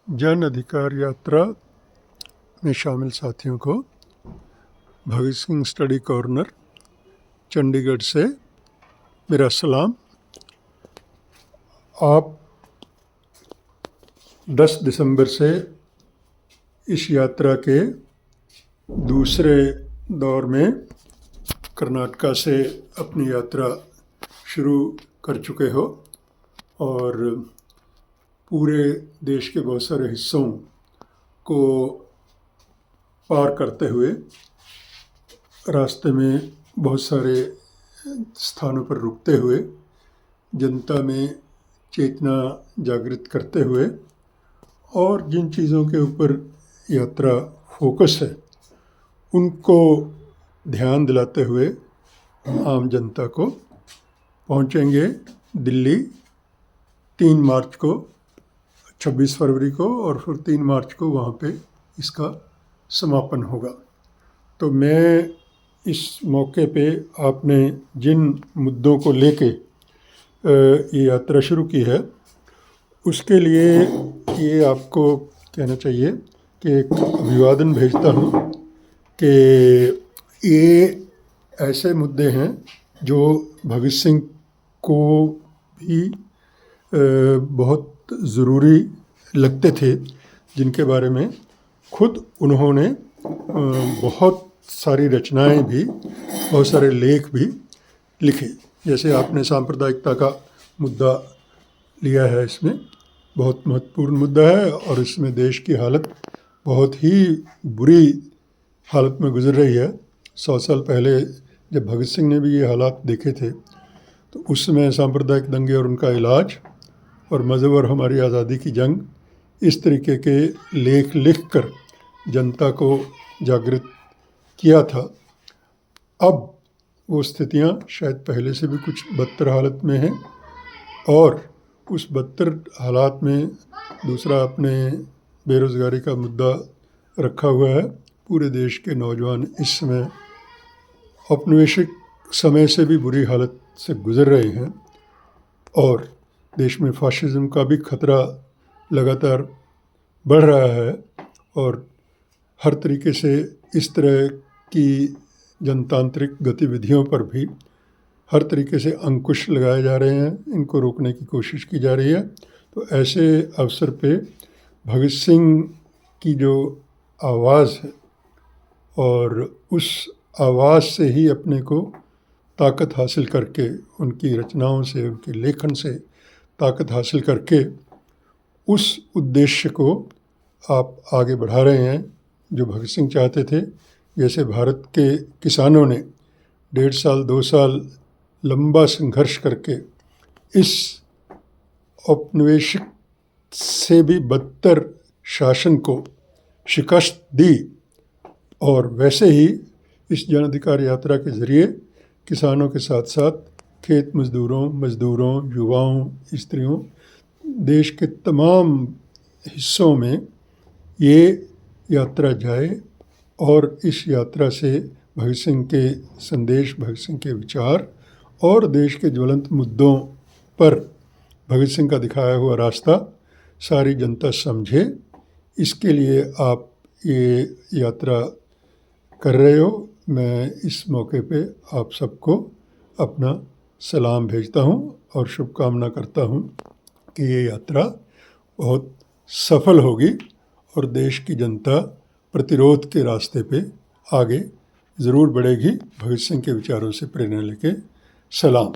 जन अधिकार यात्रा में शामिल साथियों को भगत सिंह स्टडी कॉर्नर चंडीगढ़ से मेरा सलाम। आप 10 दिसंबर से इस यात्रा के दूसरे दौर में कर्नाटका से अपनी यात्रा शुरू कर चुके हो और पूरे देश के बहुत सारे हिस्सों को पार करते हुए रास्ते में बहुत सारे स्थानों पर रुकते हुए जनता में चेतना जागृत करते हुए और जिन चीज़ों के ऊपर यात्रा फोकस है उनको ध्यान दिलाते हुए आम जनता को पहुंचेंगे दिल्ली 3 मार्च को, 26 फरवरी को और फिर 3 मार्च को वहाँ पे इसका समापन होगा। तो मैं इस मौके पे आपने जिन मुद्दों को लेके ये यात्रा शुरू की है उसके लिए ये आपको कहना चाहिए कि एक अभिवादन भेजता हूँ कि ये ऐसे मुद्दे हैं जो भगत सिंह को भी बहुत ज़रूरी लगते थे, जिनके बारे में खुद उन्होंने बहुत सारी रचनाएं भी, बहुत सारे लेख भी लिखे। जैसे आपने सांप्रदायिकता का मुद्दा लिया है, इसमें बहुत महत्वपूर्ण मुद्दा है और इसमें देश की हालत बहुत ही बुरी हालत में गुजर रही है। 100 साल पहले जब भगत सिंह ने भी ये हालात देखे थे तो उस समय सांप्रदायिक दंगे और उनका इलाज और मज़हब और हमारी आज़ादी की जंग, इस तरीके के लेख लिखकर जनता को जागृत किया था। अब वो स्थितियां शायद पहले से भी कुछ बदतर हालत में हैं और उस बदतर हालात में दूसरा अपने बेरोज़गारी का मुद्दा रखा हुआ है। पूरे देश के नौजवान इस समय औपनिवेशिक समय से भी बुरी हालत से गुज़र रहे हैं और देश में फाशिज़्म का भी खतरा लगातार बढ़ रहा है और हर तरीके से इस तरह की जनतांत्रिक गतिविधियों पर भी हर तरीके से अंकुश लगाए जा रहे हैं, इनको रोकने की कोशिश की जा रही है। तो ऐसे अवसर पे भगत सिंह की जो आवाज़ है और उस आवाज़ से ही अपने को ताकत हासिल करके, उनकी रचनाओं से, उनके लेखन से ताकत हासिल करके उस उद्देश्य को आप आगे बढ़ा रहे हैं जो भगत सिंह चाहते थे। जैसे भारत के किसानों ने 1.5 साल 2 साल लंबा संघर्ष करके इस औपनिवेशिक से भी बदतर शासन को शिकस्त दी और वैसे ही इस जन अधिकार यात्रा के ज़रिए किसानों के साथ साथ खेत मज़दूरों, युवाओं, स्त्रियों, देश के तमाम हिस्सों में ये यात्रा जाए और इस यात्रा से भगत सिंह के संदेश, भगत सिंह के विचार और देश के ज्वलंत मुद्दों पर भगत सिंह का दिखाया हुआ रास्ता सारी जनता समझे। इसके लिए आप ये यात्रा कर रहे हो। मैं इस मौके पे आप सबको अपना सलाम भेजता हूँ और शुभकामना करता हूँ कि ये यात्रा बहुत सफल होगी और देश की जनता प्रतिरोध के रास्ते पे आगे ज़रूर बढ़ेगी। भगत सिंह के विचारों से प्रेरणा लेके सलाम।